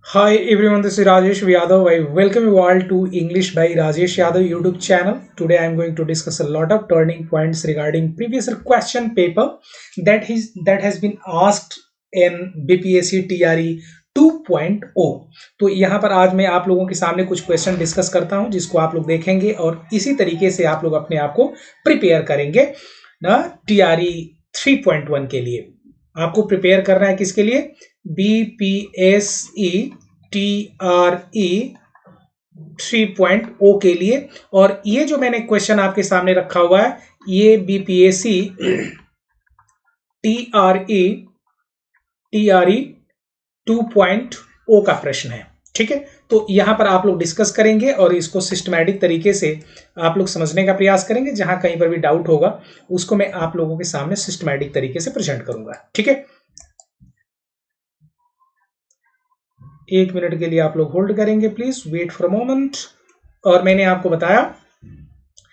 Hi everyone, this is Rajesh Yadav. I welcome you all to English by Rajesh Yadav YouTube channel. Today I am going to discuss a lot of turning points regarding previous question paper that has been asked in BPSC TRE 2.0. तो यहाँ पर आज मैं आप लोगों के सामने कुछ क्वेश्चन डिस्कस करता हूँ जिसको आप लोग देखेंगे और इसी तरीके से आप लोग अपने आप को प्रिपेयर करेंगे ना TRE 3.1 के लिए। आपको प्रिपेयर करना है किसके लिए? BPSC TRE 3.0 के लिए। और ये जो मैंने क्वेश्चन आपके सामने रखा हुआ है ये BPSC TRE 2.0 का प्रश्न है। ठीक है, तो यहां पर आप लोग डिस्कस करेंगे और इसको सिस्टमैटिक तरीके से आप लोग समझने का प्रयास करेंगे। जहां कहीं पर भी डाउट होगा उसको मैं आप लोगों के सामने सिस्टमैटिक तरीके से प्रेजेंट करूंगा। ठीक है, 1 मिनट के लिए आप लोग होल्ड करेंगे, please wait for a moment. और मैंने आपको बताया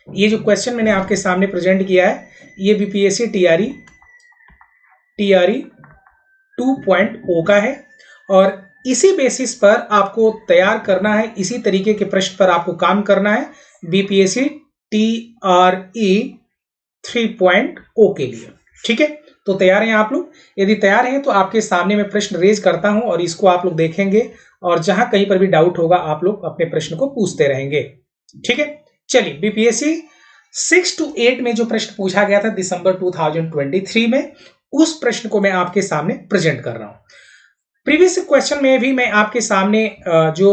ये जो क्वेश्चन मैंने आपके सामने प्रेजेंट किया है ये बीपीएससी TRE 2.0 का है और इसी बेसिस पर आपको तैयार करना है, इसी तरीके के प्रश्न पर आपको काम करना है बीपीएससी TRE 3.0 के लिए। ठीक है, तो तैयार हैं आप लोग? यदि तैयार हैं तो आपके सामने मैं प्रश्न रेज करता हूं और इसको आप लोग देखेंगे और जहां कहीं पर भी डाउट होगा आप लोग अपने प्रश्न को पूछते रहेंगे। ठीक है, चलिए बीपीएससी 6 to 8 में जो प्रश्न पूछा गया था दिसंबर 2023 में, उस प्रश्न को मैं आपके सामने प्रेजेंट कर रहा हूं। प्रीवियस क्वेश्चन में भी मैं आपके सामने जो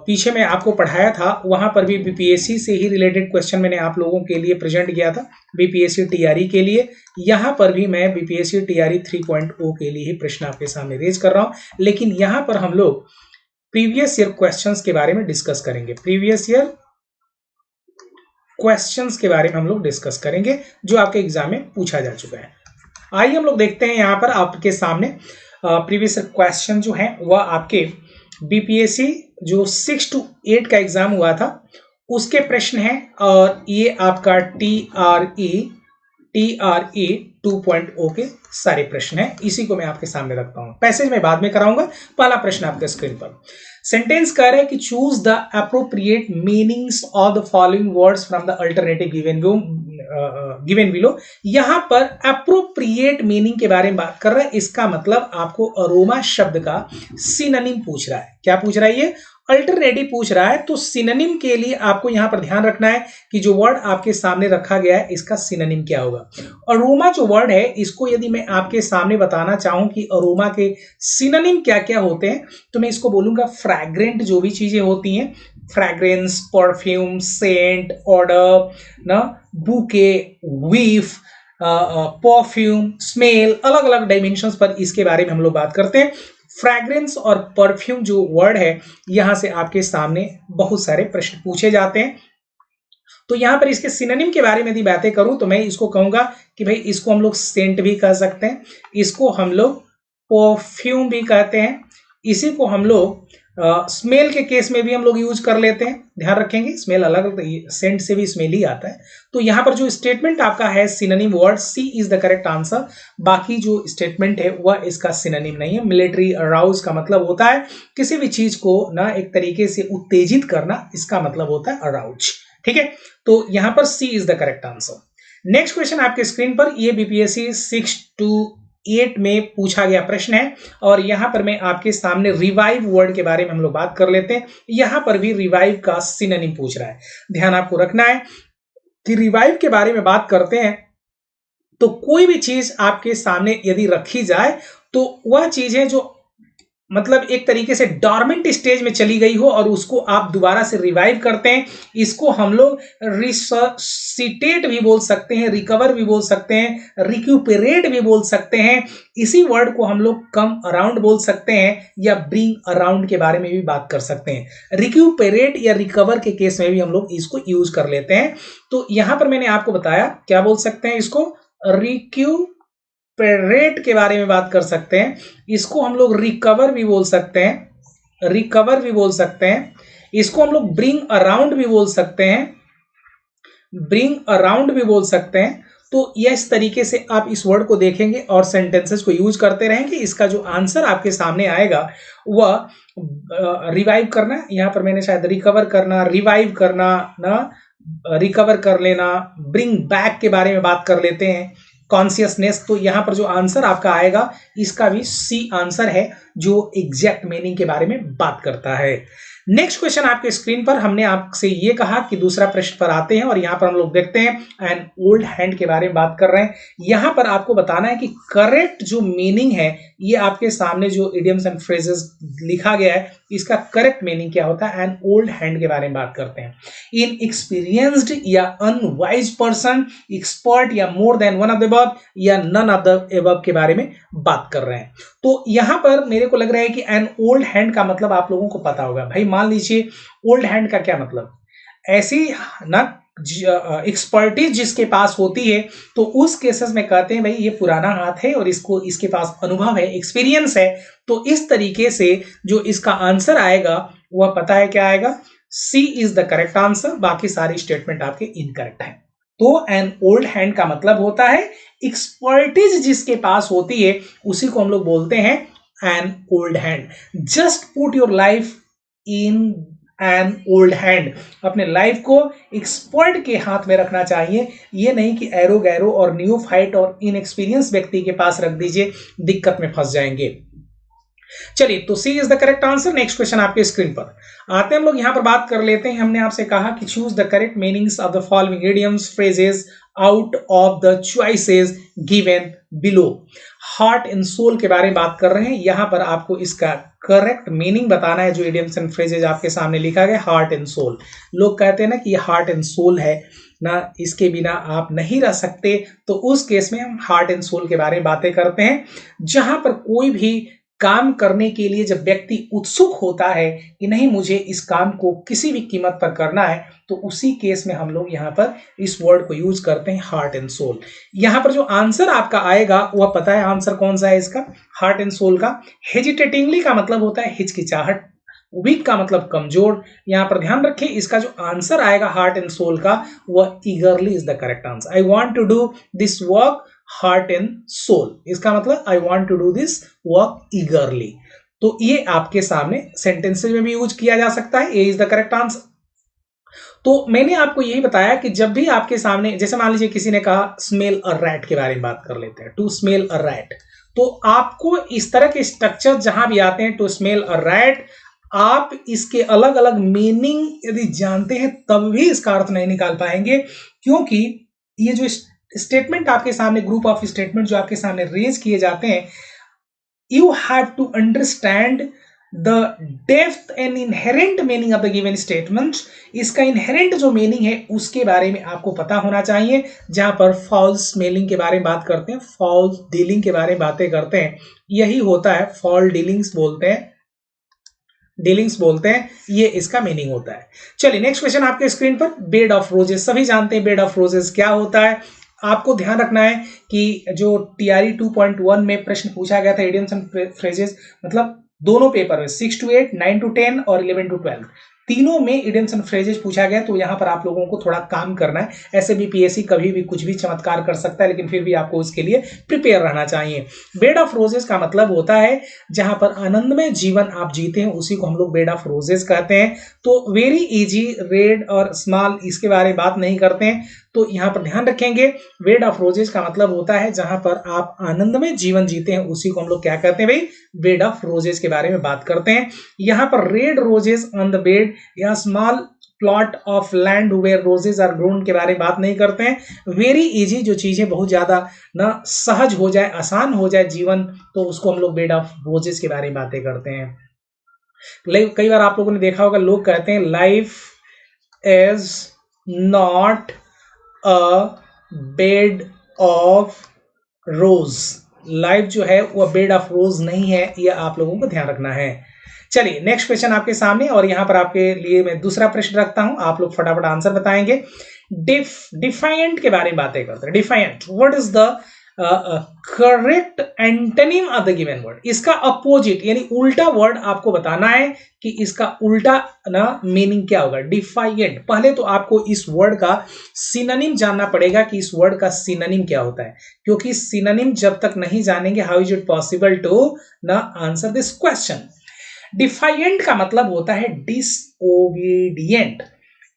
पीछे में आपको पढ़ाया था वहां पर भी बीपीएससी से ही रिलेटेड क्वेश्चन मैंने आप लोगों के लिए प्रेजेंट किया था बीपीएससी TRE के लिए। यहां पर भी मैं बीपीएससी TRE 3.0 के लिए ही प्रश्न आपके सामने रेज कर रहा हूं, लेकिन यहां पर हम लोग प्रीवियस ईयर क्वेश्चंस के बारे में डिस्कस करेंगे। प्रीवियस ईयर क्वेश्चंस के बारे में हम लोग डिस्कस करेंगे जो आपके एग्जाम में पूछा जा चुका है। आइए हम लोग देखते हैं यहां पर आपके सामने प्रीवियस क्वेश्चन जो है वह आपके बीपीएससी जो 6 to 8 का एग्जाम हुआ था उसके प्रश्न हैं और ये आपका TRE 2.0 के सारे प्रश्न हैं। इसी को मैं आपके सामने रखता हूं, पैसेज में बाद में कराऊंगा। पहला प्रश्न आपके स्क्रीन पर सेंटेंस कह रहा है कि choose the appropriate meanings of the following words from the alternative given below. यहां पर अप्रोप्रिएट मीनिंग के बारे में बात कर रहा है, इसका मतलब आपको अरोमा शब्द का सिनोनिम पूछ रहा है। क्या पूछ रहा है? ये अल्टरनेटिव पूछ रहा है। तो सिनोनिम के लिए आपको यहां पर ध्यान रखना है कि जो वर्ड आपके सामने रखा गया है इसका सिनोनिम क्या होगा। अरोमा जो वर्ड है इसको यदि मैं आपके सामने बताना चाहूं कि अरोमा के सिनोनिम क्या क्या होते हैं तो मैं इसको बोलूंगा फ्रैग्रेंट, जो भी चीजें होती हैं, फ्रैग्रेंस, परफ्यूम, सेंट, ऑर्डर ना, बुके, वीफ, परफ्यूम, स्मेल, अलग अलग डायमेंशंस पर इसके बारे में हम लोग बात करते हैं। फ्रैग्रेंस और परफ्यूम जो वर्ड है यहां से आपके सामने बहुत सारे प्रश्न पूछे जाते हैं। तो यहां पर इसके सिनोनिम के बारे में यदि बातें करूं तो मैं इसको कहूंगा कि भाई इसको हम लोग सेंट भी कह सकते हैं, इसको हम लोग परफ्यूम भी कहते हैं, इसी को हम लोग स्मेल के केस में भी हम लोग यूज कर लेते हैं। ध्यान रखेंगे स्मेल अलग, सेंट से भी स्मेल ही आता है। तो यहां पर जो स्टेटमेंट आपका है synonym word, C is the correct answer. बाकी जो स्टेटमेंट है वह इसका सिनोनिम नहीं है। मिलिट्री अराउज का मतलब होता है किसी भी चीज को ना एक तरीके से उत्तेजित करना, इसका मतलब होता है अराउज। ठीक है, तो यहां पर C is the correct answer. Next question आपके स्क्रीन पर, ये बीपीएससी 6 to 8 में पूछा गया प्रश्न है और यहां पर मैं आपके सामने रिवाइव वर्ड के बारे में हम लोग बात कर लेते हैं। यहां पर भी रिवाइव का सिनोनिम पूछ रहा है। ध्यान आपको रखना है कि रिवाइव के बारे में बात करते हैं तो कोई भी चीज आपके सामने यदि रखी जाए तो वह चीज है जो मतलब एक तरीके से डॉर्मेंट स्टेज में चली गई हो और उसको आप दोबारा से रिवाइव करते हैं, इसको हम लोग रिससिटेट भी बोल सकते हैं, रिकवर भी बोल सकते हैं, रिक्यूपरेट भी बोल सकते हैं। इसी वर्ड को हम लोग कम अराउंड बोल सकते हैं या ब्रिंग अराउंड के बारे में भी बात कर सकते हैं। रिक्यूपरेट या रिकवर के केस में भी हम लोग इसको यूज कर लेते हैं। तो यहां पर मैंने आपको बताया क्या बोल सकते हैं, इसको रिक्यूपरेट के बारे में बात कर सकते हैं, इसको हम लोग रिकवर भी बोल सकते हैं, रिकवर भी बोल सकते हैं, इसको हम लोग ब्रिंग अराउंड भी बोल सकते हैं, ब्रिंग अराउंड भी बोल सकते हैं। तो ये इस तरीके से आप इस वर्ड को देखेंगे और सेंटेंसेस को यूज करते रहेंगे। इसका जो आंसर आपके सामने आएगा वह रिवाइव करना, यहां पर मैंने शायद रिकवर करना, रिवाइव करना ना, रिकवर कर लेना, ब्रिंग बैक के बारे में बात कर लेते हैं, कॉन्शियसनेस। तो यहां पर जो आंसर आपका आएगा इसका भी सी आंसर है जो एग्जैक्ट मीनिंग के बारे में बात करता है। नेक्स्ट क्वेश्चन आपके स्क्रीन पर, हमने आपसे ये कहा कि दूसरा प्रश्न पर आते हैं और यहां पर हम लोग देखते हैं एन ओल्ड हैंड के बारे में बात कर रहे हैं। यहां पर आपको बताना है कि करेक्ट जो मीनिंग है, ये आपके सामने जो इडियम्स एंड फ्रेजेस लिखा गया है इसका करेक्ट मीनिंग क्या होता है। एन ओल्ड हैंड के बारे में बात करते हैं। इन एक्सपीरियंस्ड या अनवाइज पर्सन, एक्सपर्ट या more than one of the above या नन ऑफ द अबव के बारे में बात कर रहे हैं। तो यहां पर मेरे को लग रहा है कि एन ओल्ड हैंड का मतलब आप लोगों को पता होगा। भाई मान लीजिए ओल्ड हैंड का क्या मतलब, ऐसी ना एक्सपर्टीज जिसके पास होती है, तो उस केसेस में कहते हैं भाई ये पुराना हाथ है और इसको इसके पास अनुभव है, एक्सपीरियंस है। तो इस तरीके से जो इसका आंसर आएगा वह पता है क्या आएगा, सी इज द करेक्ट आंसर। बाकी सारी स्टेटमेंट आपके इनकरेक्ट है। तो एन ओल्ड हैंड का मतलब होता है एक्सपर्टीज जिसके पास होती है, उसी को हम लोग बोलते हैं an old hand. Just put your life in an old hand, अपने लाइफ को एक्सपर्ट के हाथ में रखना चाहिए। ये नहीं कि एरो गैरो और न्यूफाइट और इनएक्सपीरियंस व्यक्ति के पास रख दीजिए, दिक्कत में फंस जाएंगे। चलिए, तो C is the correct answer. Next question आपके स्क्रीन पर आते हैं, हम लोग यहां पर बात कर लेते हैं। हमने आपसे कहा कि choose the correct meanings of the following idioms phrases out of the choices given below. Heart and soul के बारे में बात कर रहे हैं। यहां पर आपको इसका करेक्ट मीनिंग बताना है। जो इडियम्स एंड फ्रेजेस आपके सामने लिखा गया, हार्ट एंड सोल। लोग कहते हैं ना कि ये हार्ट एंड सोल है ना, इसके बिना आप नहीं रह सकते। तो उस केस में हम हार्ट एंड सोल के बारे में बातें करते हैं। जहां पर कोई भी काम करने के लिए जब व्यक्ति उत्सुक होता है कि नहीं मुझे इस काम को किसी भी कीमत पर करना है, तो उसी केस में हम लोग यहाँ पर इस वर्ड को यूज करते हैं, हार्ट एंड सोल। यहाँ पर जो आंसर आपका आएगा वह पता है आंसर कौन सा है इसका, हार्ट एंड सोल का। हेजिटेटिंगली का मतलब होता है हिचकिचाहट, वीक का मतलब कमजोर। यहां पर ध्यान रखिए, इसका जो आंसर आएगा हार्ट एंड सोल का, वह eagerly is the correct answer. I want to do this work heart and soul, इसका मतलब I want to do this work eagerly. तो ये आपके सामने सेंटेंसेस में भी यूज किया जा सकता है। ए इज द करेक्ट आंसर। तो मैंने आपको यही बताया कि जब भी आपके सामने, जैसे मान लीजिए किसी ने कहा स्मेल अ रैट के बारे में बात कर लेते हैं, टू स्मेल अ रैट। तो आपको इस तरह के स्ट्रक्चर जहां भी आते हैं, टू स्मेल अ रैट, आप इसके अलग अलग मीनिंग यदि जानते हैं तब भी इसका अर्थ नहीं निकाल पाएंगे। क्योंकि ये जो स्टेटमेंट आपके सामने, ग्रुप ऑफ स्टेटमेंट जो आपके सामने रेज किए जाते हैं, you have to understand the depth and inherent meaning of the given statement. इसका इनहेरेंट जो मीनिंग है उसके बारे में आपको पता होना चाहिए। जहां पर फॉल्स स्मेलिंग के बारे में बात करते हैं, फॉल्स डीलिंग के बारे में बातें करते हैं, यही होता है फॉल डीलिंग्स बोलते हैं, डीलिंग्स बोलते हैं, ये इसका मीनिंग होता है। चलिए नेक्स्ट क्वेश्चन आपके स्क्रीन पर, बेड ऑफ रोजेस। सभी जानते हैं बेड ऑफ रोजेस क्या होता है। आपको ध्यान रखना है कि जो टीआरई 2.1 में प्रश्न पूछा गया था, इडियम्स एंड फ्रेजेस, मतलब दोनों पेपर में 6 to 8, 9 to 10 और 11 to 12 तीनों में इडियम्स एंड फ्रेजेस पूछा गया। तो यहां पर आप लोगों को थोड़ा काम करना है। ऐसे भी पीएससी कभी भी कुछ भी चमत्कार कर सकता है, लेकिन फिर भी आपको उसके लिए प्रिपेयर रहना चाहिए। बेड ऑफ रोजेस का मतलब होता है जहां पर आनंदमय जीवन आप जीते हैं, उसी को हम लोग बेड ऑफ रोजेस कहते हैं। तो वेरी इजी, रेड और स्मॉल, इसके बारे में बात नहीं करते हैं। तो यहां पर ध्यान रखेंगे, बेड ऑफ रोजेस का मतलब होता है जहां पर आप आनंदमय जीवन जीते हैं, उसी को हम लोग क्या कहते हैं भाई, बेड ऑफ रोजेस के बारे में बात करते हैं। यहां पर red roses on the bed या small plot of land where roses are grown के बारे में बात नहीं करते हैं। वेरी इजी, जो चीजें बहुत ज्यादा ना सहज हो जाए, आसान हो जाए जीवन, तो उसको हम लोग बेड ऑफ रोजेस के बारे में बातें करते हैं। कई बार आप लोगों ने देखा होगा, लोग कहते हैं life is not a bed of rose. Life जो है वह बेड ऑफ रोज नहीं है, यह आप लोगों को ध्यान रखना है। चलिए नेक्स्ट क्वेश्चन आपके सामने, और यहां पर आपके लिए मैं दूसरा प्रश्न रखता हूं, आप लोग फटाफट आंसर बताएंगे। डिफाइंट के बारे में बातें करते हैं। Defiant, what is the correct antonym of the given word, इसका अपोजिट यानी उल्टा वर्ड आपको बताना है कि इसका उल्टा ना मीनिंग क्या होगा। डिफाइएंट, पहले तो आपको इस वर्ड का सिनोनिम जानना पड़ेगा कि इस वर्ड का सिनोनिम क्या होता है, क्योंकि सिनोनिम जब तक नहीं जानेंगे how is it possible to ना आंसर दिस क्वेश्चन। डिफाइएंट का मतलब होता है डिसओबीडिएंट,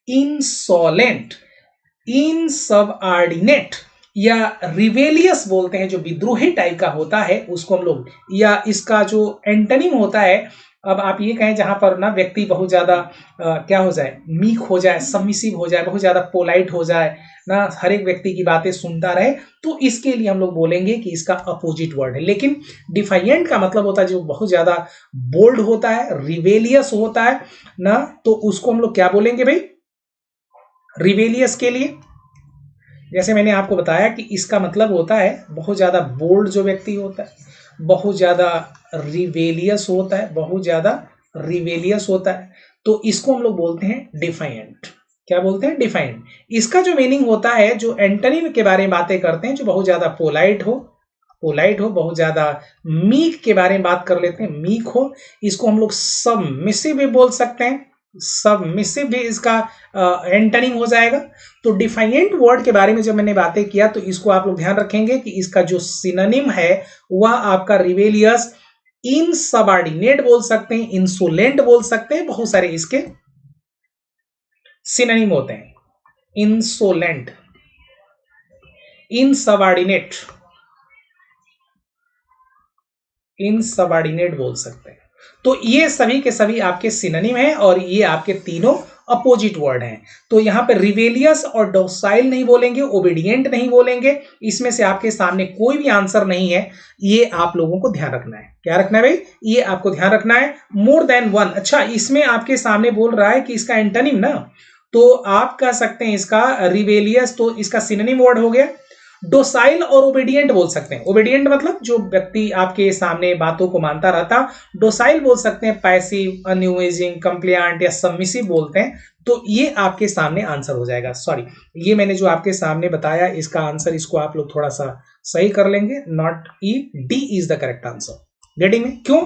इंसोलेंट, इनसबऑर्डिनेट या रिवेलियस बोलते हैं, जो विद्रोही टाइप का होता है उसको हम लोग, या इसका जो एंटोनिम होता है, अब आप ये कहें जहां पर ना व्यक्ति बहुत ज्यादा क्या हो जाए, मीक हो जाए, सबमिसिव हो जाए, बहुत ज्यादा पोलाइट हो जाए ना, हर एक व्यक्ति की बातें सुनता रहे, तो इसके लिए हम लोग बोलेंगे कि इसका अपोजिट वर्ड है। लेकिन डिफाइएंट का मतलब होता है जो बहुत ज्यादा बोल्ड होता है, रिवेलियस होता है ना, तो उसको हम लोग क्या बोलेंगे भाई, रिवेलियस के लिए जैसे मैंने आपको बताया कि इसका मतलब होता है बहुत ज्यादा बोल्ड जो व्यक्ति होता है, बहुत ज्यादा रिवेलियस होता है, बहुत ज्यादा रिवेलियस होता है, तो इसको हम लोग बोलते हैं डिफाइएंट। क्या बोलते हैं, डिफाइएंट। इसका जो मीनिंग होता है, जो एंटोनिम के बारे में बातें करते हैं, जो बहुत ज्यादा पोलाइट हो, बहुत ज्यादा मीक के बारे में बात कर लेते हैं, मीक हो, इसको हम लोग सबमिसिव भी बोल सकते हैं, सबमिसिव भी इसका एंटोनिम हो जाएगा। तो डिफाइएंट वर्ड के बारे में जब मैंने बातें किया तो इसको आप लोग ध्यान रखेंगे कि इसका जो सिनोनिम है वह आपका रिवेलियस, इनसबऑर्डिनेट बोल सकते हैं, इंसोलेंट बोल सकते हैं, बहुत सारे इसके सिनोनिम होते हैं। इंसोलेंट, इनसबऑर्डिनेट, इनसबऑर्डिनेट बोल सकते हैं। तो ये सभी के सभी आपके सिनोनिम हैं और ये आपके तीनों अपोजिट वर्ड हैं। तो यहां पे रिवेलियस और डोसाइल नहीं बोलेंगे, ओबीडिएंट नहीं बोलेंगे, इसमें से आपके सामने कोई भी आंसर नहीं है। ये आप लोगों को ध्यान रखना है। क्या रखना है भाई, ये आपको ध्यान रखना है। मोर देन वन, अच्छा इसमें आपके सामने बोल रहा है कि इसका एंटोनिम ना, तो आप कह सकते हैं इसका रिवेलियस, तो इसका सिनोनिम वर्ड हो गया। डोसाइल और ओबीडिएंट बोल सकते हैं। ओबीडिएंट मतलब जो व्यक्ति आपके सामने बातों को मानता रहता। डोसाइल बोल सकते हैं पैसिव, अनयूजिंग, कंप्लायंट या सबमिसिव बोलते हैं। तो ये आपके सामने आंसर हो जाएगा। सॉरी, ये मैंने जो आपके सामने बताया इसका आंसर, इसको आप लोग थोड़ा सा सही कर लेंगे। Not E, D is the correct answer. Getting में? क्यों?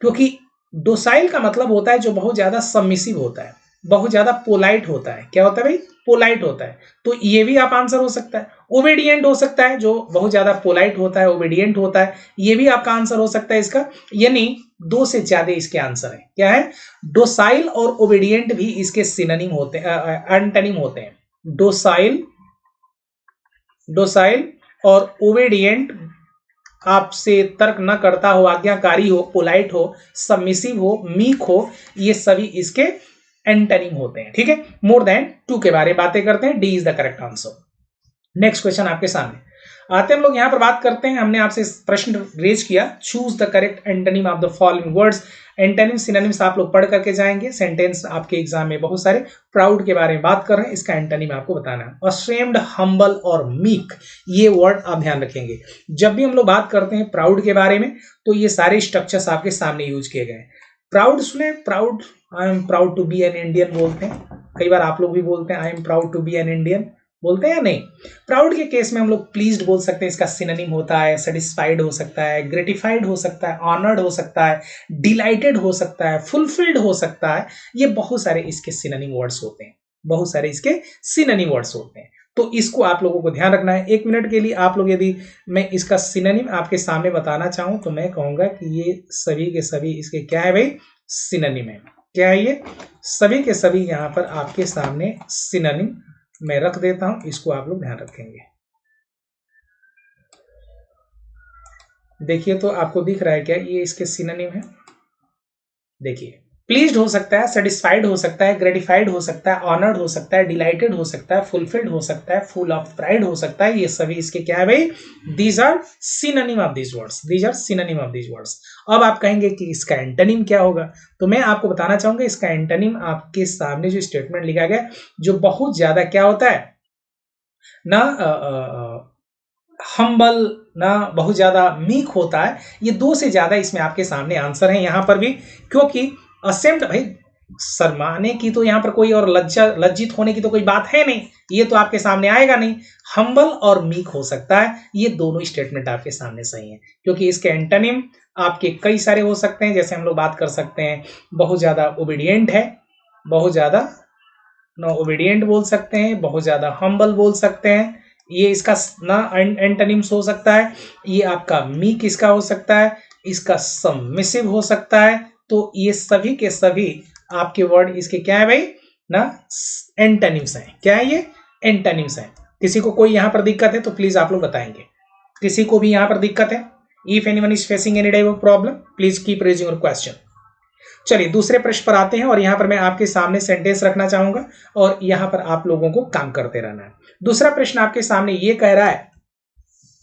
क्योंकि डोसाइल का मतलब होता है जो बहुत ज्यादा सबमिसिव होता है, बहुत ज्यादा पोलाइट होता है। क्या होता है भाई, पोलाइट होता है। तो ये भी आप आंसर हो सकता है। ओबीडिएंट हो सकता है, जो बहुत ज्यादा पोलाइट होता है, ओबीडिएंट होता है, ये भी आपका आंसर हो सकता है इसका। यानी दो से ज्यादा इसके आंसर है। क्या है, डोसाइल और ओबीडिएंट भी इसके सिनोनिम होते हैं, एंटोनिम होते हैं। डोसाइल, डोसाइल और ओबीडिएंट आपसे तर्क न करता हो, आज्ञाकारी हो, पोलाइट हो, सबमिसिव हो, मीक हो, ये सभी इसके एंटोनिम होते हैं। ठीक है, मोर देन टू के बारे में बातें करते हैं। D is the correct answer. Next question आपके सामने आते हैं हम लोग, यहां पर बात करते हैं। हमने आपसे प्रश्न रेज किया, choose the correct antonym of the following words. Antonym synonyms आप लोग पढ़ करके जाएंगे। सेंटेंस आपके एग्जाम में बहुत सारे प्राउड के बारे में बात कर रहे हैं, इसका एंटोनिम आपको बताना है। अशेम्ड, हम्बल और मीक, ये वर्ड आप ध्यान रखेंगे। जब भी हम लोग बात करते हैं प्राउड के बारे में तो ये सारे स्ट्रक्चर्स आपके सामने यूज किए गए। प्राउड सुने, proud, I am proud to be an Indian बोलते हैं। कई बार आप लोग भी बोलते हैं I am proud to be an Indian, बोलते हैं या नहीं? प्राउड के केस में हम लोग प्लीज्ड बोल सकते हैं, इसका सिनोनिम होता है। सेटिस्फाइड हो सकता है, ग्रेटिफाइड हो सकता है, ऑनर्ड हो सकता है, डिलाइटेड हो सकता है, फुलफिल्ड हो सकता है। ये बहुत सारे इसके सिनोनिम वर्ड्स होते हैं, बहुत सारे इसके सिनोनिम वर्ड्स होते हैं। तो इसको आप लोगों को ध्यान रखना है। एक मिनट के लिए आप लोग, यदि मैं इसका सिनोनिम आपके सामने बताना चाहूं तो मैं कहूंगा कि ये सभी के सभी इसके क्या है भाई, सिनोनिम है। क्या है ये, सभी के सभी यहां पर आपके सामने सिनोनिम मैं रख देता हूं, इसको आप लोग ध्यान रखेंगे। देखिए तो आपको दिख रहा है क्या, ये इसके सिनोनिम है। देखिए, प्लीज्ड हो सकता है, सेटिस्फाइड हो सकता है, ग्रेटिफाइड हो सकता है, ऑनर्ड हो सकता है, डिलाइटेड हो सकता है, फुलफिल्ड हो सकता है, फुल ऑफ प्राइड हो सकता है। ये सभी इसके क्या है भाई, these are synonym of these words, these are synonym of these words. अब आप कहेंगे कि इसका एंटोनिम क्या होगा, तो मैं आपको बताना चाहूंगा इसका एंटोनिम आपके सामने जो स्टेटमेंट लिखा गया, जो बहुत ज्यादा क्या होता है ना, हम्बल ना, बहुत ज्यादा मीक होता है। ये दो से ज्यादा इसमें आपके सामने आंसर है यहां पर भी। क्योंकि असेम्प्ट भाई, शर्माने की तो यहाँ पर कोई और लज्जित होने की तो कोई बात है नहीं, ये तो आपके सामने आएगा नहीं। हम्बल और मीक हो सकता है, ये दोनों स्टेटमेंट आपके सामने सही है, क्योंकि इसके एंटोनिम आपके कई सारे हो सकते हैं। जैसे हम लोग बात कर सकते हैं, बहुत ज्यादा ओबीडियंट है, बहुत ज्यादा नो ओबीडियंट बोल सकते हैं, बहुत ज्यादा हम्बल बोल सकते हैं, ये इसका ना एंटोनिम्स हो सकता है। ये आपका मीक इसका हो सकता है, इसका सबमिसिव हो सकता है। तो ये सभी के सभी आपके वर्ड इसके क्या है भाई ना, एंटोनिम्स हैं। क्या है ये? एंटोनिम्स हैं। किसी को कोई यहां पर दिक्कत है तो प्लीज आप लोग बताएंगे, किसी को भी यहां पर दिक्कत है? If anyone is facing any type of problem, please keep raising your question. चलिए दूसरे प्रश्न पर आते हैं, और यहां पर मैं आपके सामने सेंटेंस रखना चाहूंगा और यहां पर आप लोगों को काम करते रहना है। दूसरा प्रश्न आपके सामने ये कह रहा है,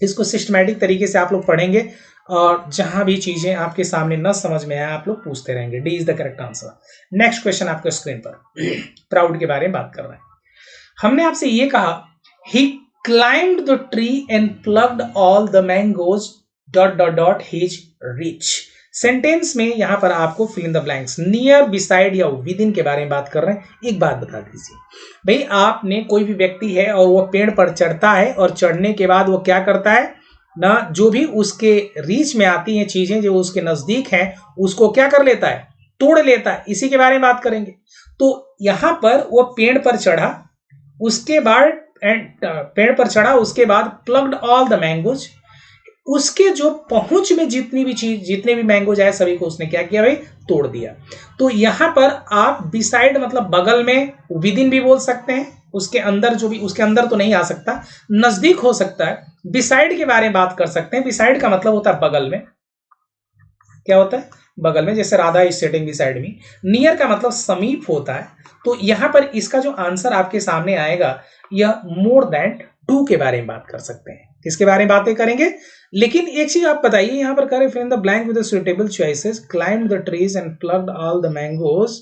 इसको सिस्टमैटिक तरीके से आप लोग पढ़ेंगे और जहां भी चीजें आपके सामने न समझ में आए आप लोग पूछते रहेंगे। D is the correct answer. Next question आपके स्क्रीन पर प्राउड के बारे में बात कर रहे हैं। हमने आपसे ये कहा, he climbed the tree and plugged all the mangoes dot dot dot his reach. Sentence में यहां पर आपको fill in the blanks, near, beside या विद इन के बारे में बात कर रहे हैं। एक बात बता दीजिए भाई, आपने कोई भी व्यक्ति है और वो पेड़ पर चढ़ता है और चढ़ने के बाद वो क्या करता है ना, जो भी उसके रीच में आती हैं चीजें, जो उसके नजदीक हैं, उसको क्या कर लेता है? तोड़ लेता है। इसी के बारे में बात करेंगे। तो यहां पर वो पेड़ पर चढ़ा, उसके बाद पेड़ पर चढ़ा, उसके बाद प्लग्ड ऑल द मैंगोज, उसके जो पहुंच में जितनी भी चीज, जितने भी मैंगोज आए सभी को उसने क्या किया भाई? तोड़ दिया। तो यहां पर आप बिसाइड मतलब बगल में, विद इन भी बोल सकते हैं, उसके अंदर, जो भी उसके अंदर तो नहीं आ सकता, नजदीक हो सकता है। बिसाइड के बारे में बात कर सकते हैं। बिसाइड का मतलब होता है बगल में। क्या होता है? बगल में। जैसे Radha is sitting beside me. Near का मतलब समीप होता है। तो यहां पर इसका जो आंसर आपके सामने आएगा, यह मोर देन टू के बारे में बात कर सकते हैं। किसके बारे में बातें करेंगे? लेकिन एक चीज आप बताइए, यहां पर करें fill in the blank with the suitable choices, climb the trees and plugged all the mangoes.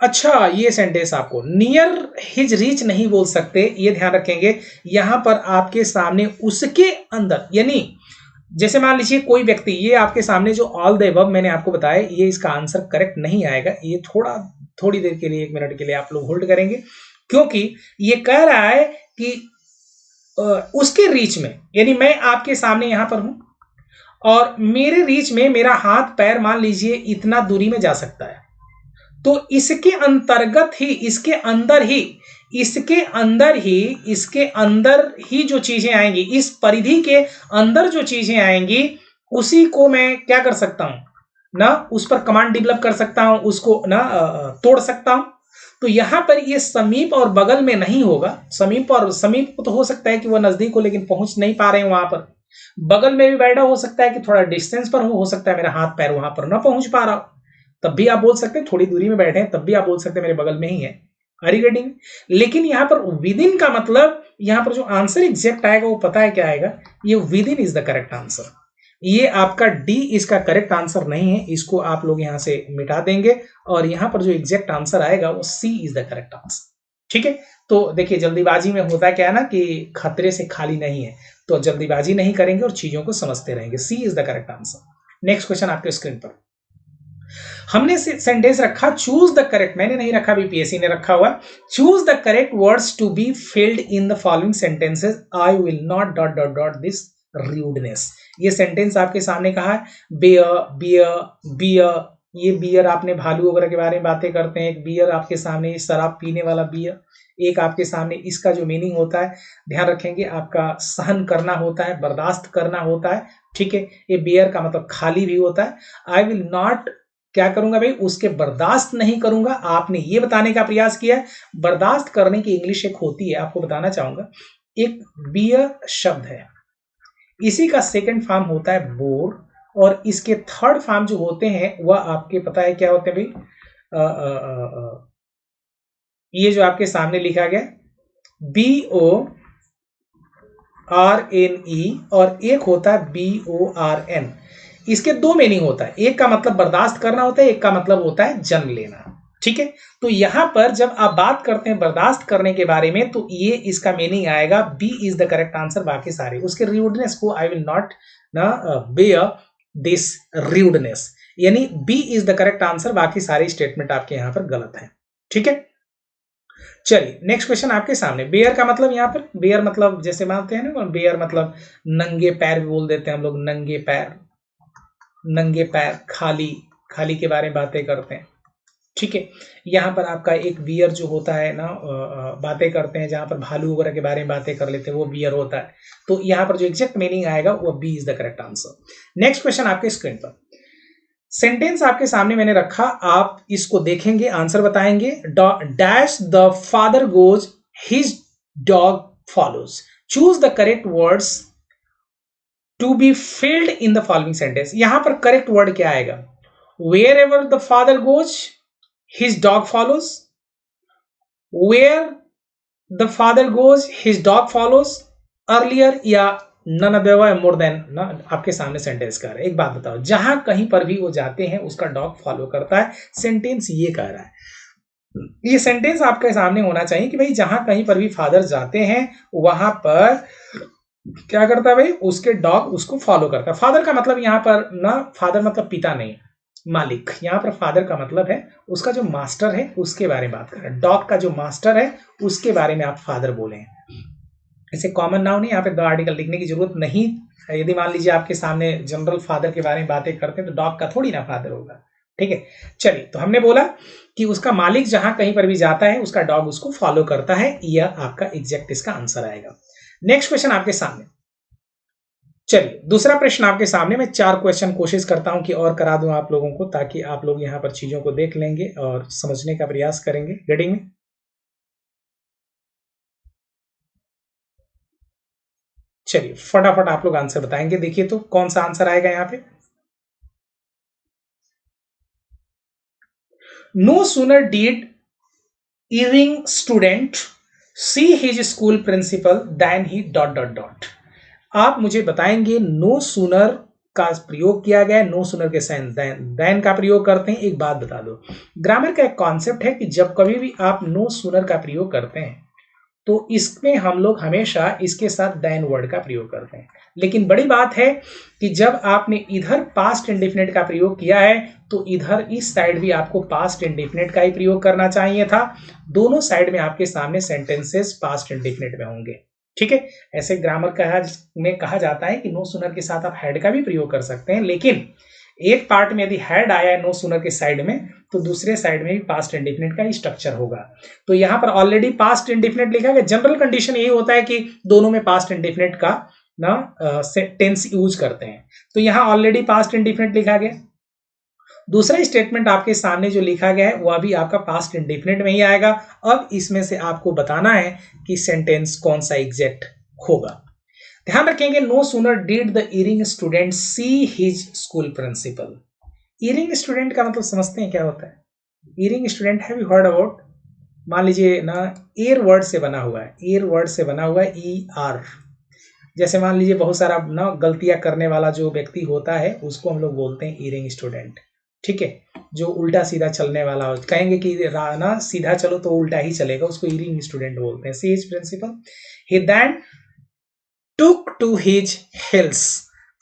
अच्छा, ये सेंटेंस आपको नियर हिज रीच नहीं बोल सकते, ये ध्यान रखेंगे। यहां पर आपके सामने उसके अंदर, यानी जैसे मान लीजिए कोई व्यक्ति, ये आपके सामने जो ऑल द अबव मैंने आपको बताया, ये इसका आंसर करेक्ट नहीं आएगा। ये थोड़ी देर के लिए, 1 मिनट के लिए आप लोग होल्ड करेंगे, क्योंकि ये कह रहा है कि उसके रीच में, यानी मैं आपके सामने यहां पर हूं और मेरे रीच में मेरा हाथ पैर मान लीजिए इतना दूरी में जा सकता है। तो इसके अंतर्गत ही, इसके अंदर ही, इसके अंदर ही जो चीजें आएंगी, इस परिधि के अंदर जो चीजें आएंगी, उसी को मैं क्या कर सकता हूं ना, उस पर कमांड डेवलप कर सकता हूं, उसको ना तोड़ सकता हूं। तो यहां पर ये समीप और बगल में नहीं होगा। समीप तो हो सकता है कि वह नजदीक हो लेकिन पहुंच नहीं पा रहे हैं वहां पर। बगल में भी बैठा हो सकता है कि थोड़ा डिस्टेंस पर हो सकता है मेरा हाथ पैर वहां पर ना पहुंच पा रहा हो, तब भी आप बोल सकते हैं। थोड़ी दूरी में बैठे हैं तब भी आप बोल सकते हैं मेरे बगल में ही है। Are you getting? लेकिन यहां पर विद इन का मतलब, यहां पर जो आंसर एग्जैक्ट आएगा वो पता है क्या आएगा? ये with in is the correct answer. ये आपका डी इसका करेक्ट आंसर नहीं है, इसको आप लोग यहां से मिटा देंगे और यहां पर जो एग्जैक्ट आंसर आएगा वो सी इज द करेक्ट आंसर। ठीक है, तो देखिए जल्दीबाजी में होता क्या है ना कि खतरे से खाली नहीं है, तो जल्दीबाजी नहीं करेंगे और चीजों को समझते रहेंगे। C is the correct answer. Next question आपके स्क्रीन पर हमने सेंटेंस रखा, चूज द करेक्ट, मैंने नहीं रखा, बीपीएससी ने रखा हुआ। Choose the correct words to be filled in the following sentences, I will not dot dot dot this rudeness. ये सेंटेंस आपके सामने कहा है, बियर बियर बियर। ये बियर आपने भालू वगैरह के बारे में बातें करते हैं। एक बियर आपके सामने शराब पीने वाला बियर, एक आपके सामने इसका जो मीनिंग होता है, ध्यान रखेंगे, आपका सहन करना होता है, बर्दाश्त करना होता है। ठीक है, ये बियर का मतलब खाली भी होता है। आई विल नॉट क्या करूंगा भाई? उसके बर्दाश्त नहीं करूंगा। आपने ये बताने का प्रयास किया है। बर्दाश्त करने की इंग्लिश एक होती है, आपको बताना चाहूंगा। एक बियर शब्द है, इसी का सेकंड फॉर्म होता है बोर, और इसके थर्ड फॉर्म जो होते हैं वह आपके पता है क्या होते हैं भाई? ये जो आपके सामने लिखा गया BORNE, और एक होता है BORN। इसके दो मीनिंग होता है, एक का मतलब बर्दाश्त करना होता है, एक का मतलब होता है जन्म लेना। ठीक है, तो यहां पर जब आप बात करते हैं बर्दाश्त करने के बारे में, तो ये इसका मीनिंग आएगा, B is the correct answer. बाकी सारे उसके रूडनेस को, आई विल नॉट ना बेयर दिस रूडनेस, यानी B is the correct answer, बाकी सारी स्टेटमेंट आपके यहां पर गलत है। ठीक है, चलिए नेक्स्ट क्वेश्चन आपके सामने। बेयर का मतलब यहां पर, बेयर मतलब जैसे मानते हैं ना, बेयर मतलब नंगे पैर भी बोल देते हैं हम लोग, नंगे पैर, नंगे पैर, खाली, खाली के बारे में बातें करते हैं। ठीक है, यहाँ पर आपका एक वियर जो होता है ना, बातें करते हैं, जहां पर भालू वगैरह के बारे में बातें कर लेते हैं, वो वियर होता है। तो यहाँ पर जो एग्जैक्ट मीनिंग आएगा वो B is the correct answer. Next question आपके स्क्रीन पर, सेंटेंस आपके सामने मैंने रखा, आप इसको देखेंगे, आंसर बताएंगे। Dash the father goes, his dog follows. Choose the correct words to be filled in the following sentence. यहां पर करेक्ट वर्ड क्या आएगा? Wherever the father goes, his dog follows, where the father goes his dog follows, earlier या none of the above, more than ना, आपके सामने sentence कह रहा है। एक बात बताओ, जहां कहीं पर भी वो जाते हैं उसका डॉग फॉलो करता है, सेंटेंस ये कह रहा है। ये सेंटेंस आपके सामने होना चाहिए कि भाई जहां कहीं पर भी फादर जाते हैं वहां पर क्या करता है भाई, उसके डॉग उसको फॉलो करता है। फादर का मतलब यहां पर ना, फादर मतलब पिता नहीं, मालिक। यहां पर फादर का मतलब है उसका जो मास्टर है उसके बारे में बात कर रहे हैं। डॉग का जो मास्टर है उसके बारे में आप फादर बोले हैं। इसे कॉमन नाउन नहीं, यहाँ पे द आर्टिकल लिखने की जरूरत नहीं। यदि मान लीजिए आपके सामने जनरल फादर के बारे में बातें करते हैं तो डॉग का थोड़ी ना फादर होगा। ठीक है, चलिए, तो हमने बोला कि उसका मालिक जहां कहीं पर भी जाता है उसका डॉग उसको फॉलो करता है, यह आपका एग्जैक्ट इसका आंसर आएगा। नेक्स्ट क्वेश्चन आपके सामने, चलिए दूसरा प्रश्न आपके सामने। मैं 4 क्वेश्चन कोशिश करता हूं कि और करा दूं आप लोगों को, ताकि आप लोग यहां पर चीजों को देख लेंगे और समझने का प्रयास करेंगे। रेडी में, चलिए फटाफट आप लोग आंसर बताएंगे। देखिए तो कौन सा आंसर आएगा यहां पे। No sooner did erring student see his school principal then he dot dot dot. आप मुझे बताएंगे नो सूनर का प्रयोग किया गया है, नो सूनर के साथ देन का प्रयोग करते हैं। एक बात बता दो, ग्रामर का एक कॉन्सेप्ट है कि जब कभी भी आप नो सूनर का प्रयोग करते हैं तो इसमें हम लोग हमेशा इसके साथ देन वर्ड का प्रयोग करते हैं। लेकिन बड़ी बात है कि जब आपने इधर पास्ट इंडेफिनिट का प्रयोग किया है तो इधर इस साइड भी आपको पास्ट इंडेफिनिट का ही प्रयोग करना चाहिए था। दोनों साइड में आपके सामने सेंटेंसेस पास्ट इंडेफिनिट में होंगे। ठीक है, ऐसे ग्रामर में कहा जाता है कि नो सूनर के साथ आप हैड का भी प्रयोग कर सकते हैं, लेकिन एक पार्ट में यदि हैड आया है नो सूनर के साइड में तो दूसरे साइड में भी पास्ट इंडेफिनिट का ही स्ट्रक्चर होगा। तो यहां पर ऑलरेडी पास्ट इंडेफिनिट लिखा गया। जनरल कंडीशन यही होता है कि दोनों में पास्ट इंडेफिनिट का ना टेंस यूज करते हैं। तो यहां ऑलरेडी पास्ट इंडेफिनिट लिखा गया। दूसरा स्टेटमेंट आपके सामने जो लिखा गया है वह भी आपका पास्ट इंडेफिनिट में ही आएगा। अब इसमें से आपको बताना है कि सेंटेंस कौन सा एग्जैक्ट होगा। ध्यान रखेंगे, no sooner did the erring student see his school principal. Erring student का मतलब समझते हैं क्या होता है? Erring student have you heard about, मान लीजिए ना, एयर वर्ड से बना हुआ है, एयर वर्ड से बना हुआ है ई आर। जैसे मान लीजिए बहुत सारा ना गलतियां करने वाला जो व्यक्ति होता है उसको हम लोग बोलते हैं इयरिंग स्टूडेंट। ठीक है, जो उल्टा सीधा चलने वाला हो, कहेंगे कि ना सीधा चलो तो उल्टा ही चलेगा, उसको इयरिंग स्टूडेंट बोलते हैं। See his principal, he then took to his heels.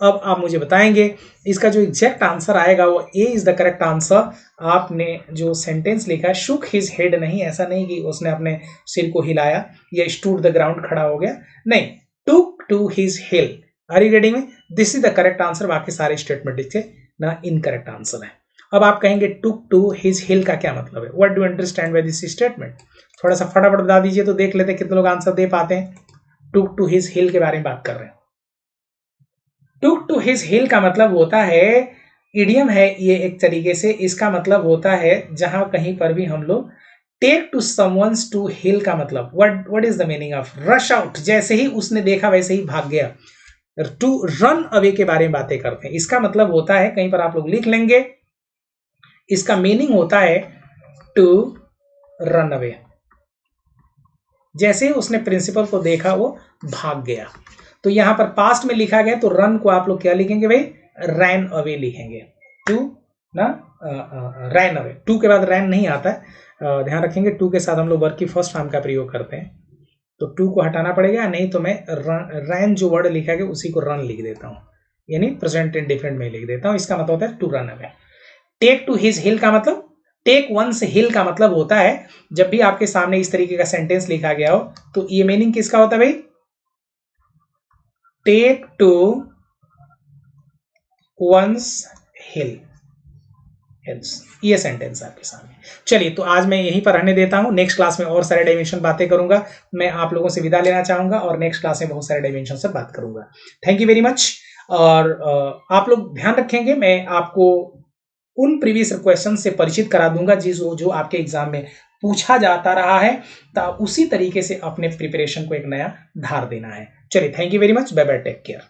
अब आप मुझे बताएंगे इसका जो एग्जैक्ट आंसर आएगा वो ए इज द करेक्ट आंसर। आपने जो सेंटेंस लिखा है शुक हिज हेड नहीं, ऐसा नहीं कि उसने अपने सिर को हिलाया या स्टूड द ग्राउंड खड़ा हो गया, नहीं, took to his heel. Are you getting me? This is the correct answer. बाकी सारे स्टेटमेंट इसके ना इनकरेक्ट आंसर है। अब आप कहेंगे टुक टू हिज हिल का क्या मतलब है? What do understand by this statement? थोड़ा सा फटाफट बता दीजिए तो देख लेते हैं कितने लोग आंसर दे पाते हैं। टुक टू हिज हिल के बारे में बात कर रहे हैं। टुक टू हिज हिल का मतलब होता है, इडियम है ये एक तरीके से। इसका मतलब होता है जहां कहीं पर भी हम लोग टेक टू समवंस टू हिल का मतलब what is the meaning of rush out, जैसे ही उसने देखा वैसे ही भाग गया। टू रन अवे के बारे में बातें करते हैं। इसका मतलब होता है, कहीं पर आप लोग लिख लेंगे, इसका मीनिंग होता है टू रन अवे। जैसे ही उसने प्रिंसिपल को देखा वो भाग गया। तो यहां पर पास्ट में लिखा गया तो रन को आप लोग क्या लिखेंगे भाई? रैन अवे लिखेंगे। टू ना रैन अवे, टू के बाद रैन नहीं आता है, ध्यान रखेंगे। टू के साथ हम लोग वर्ब की फर्स्ट फॉर्म का प्रयोग करते हैं, तो टू को हटाना पड़ेगा, नहीं तो मैं रैन जो वर्ड लिखा गया उसी को रन लिख देता हूं, यानी प्रेजेंट इंडिफरेंट में लिख देता हूं। इसका मतलब होता है to run away. Take to his heel का मतलब, टेक वंस हिल का मतलब होता है जब भी आपके सामने इस तरीके का सेंटेंस लिखा गया हो तो ये मीनिंग किसका होता है भाई, टेक टू वंस हिल, ये सेंटेंस आपके सामने। चलिए तो आज मैं यहीं पर रहने देता हूं, नेक्स्ट क्लास में और सारे डायमेंशन बातें करूंगा। मैं आप लोगों से विदा लेना चाहूंगा और नेक्स्ट क्लास में बहुत सारे डायमेंशन से बात करूंगा। Thank you very much. और आप लोग ध्यान रखेंगे, मैं आपको उन प्रीवियस क्वेश्चन से परिचित करा दूंगा जो आपके एग्जाम में पूछा जाता रहा है, तो उसी तरीके से अपने प्रिपरेशन को एक नया धार देना है। चलिए thank you very much, bye bye, take care.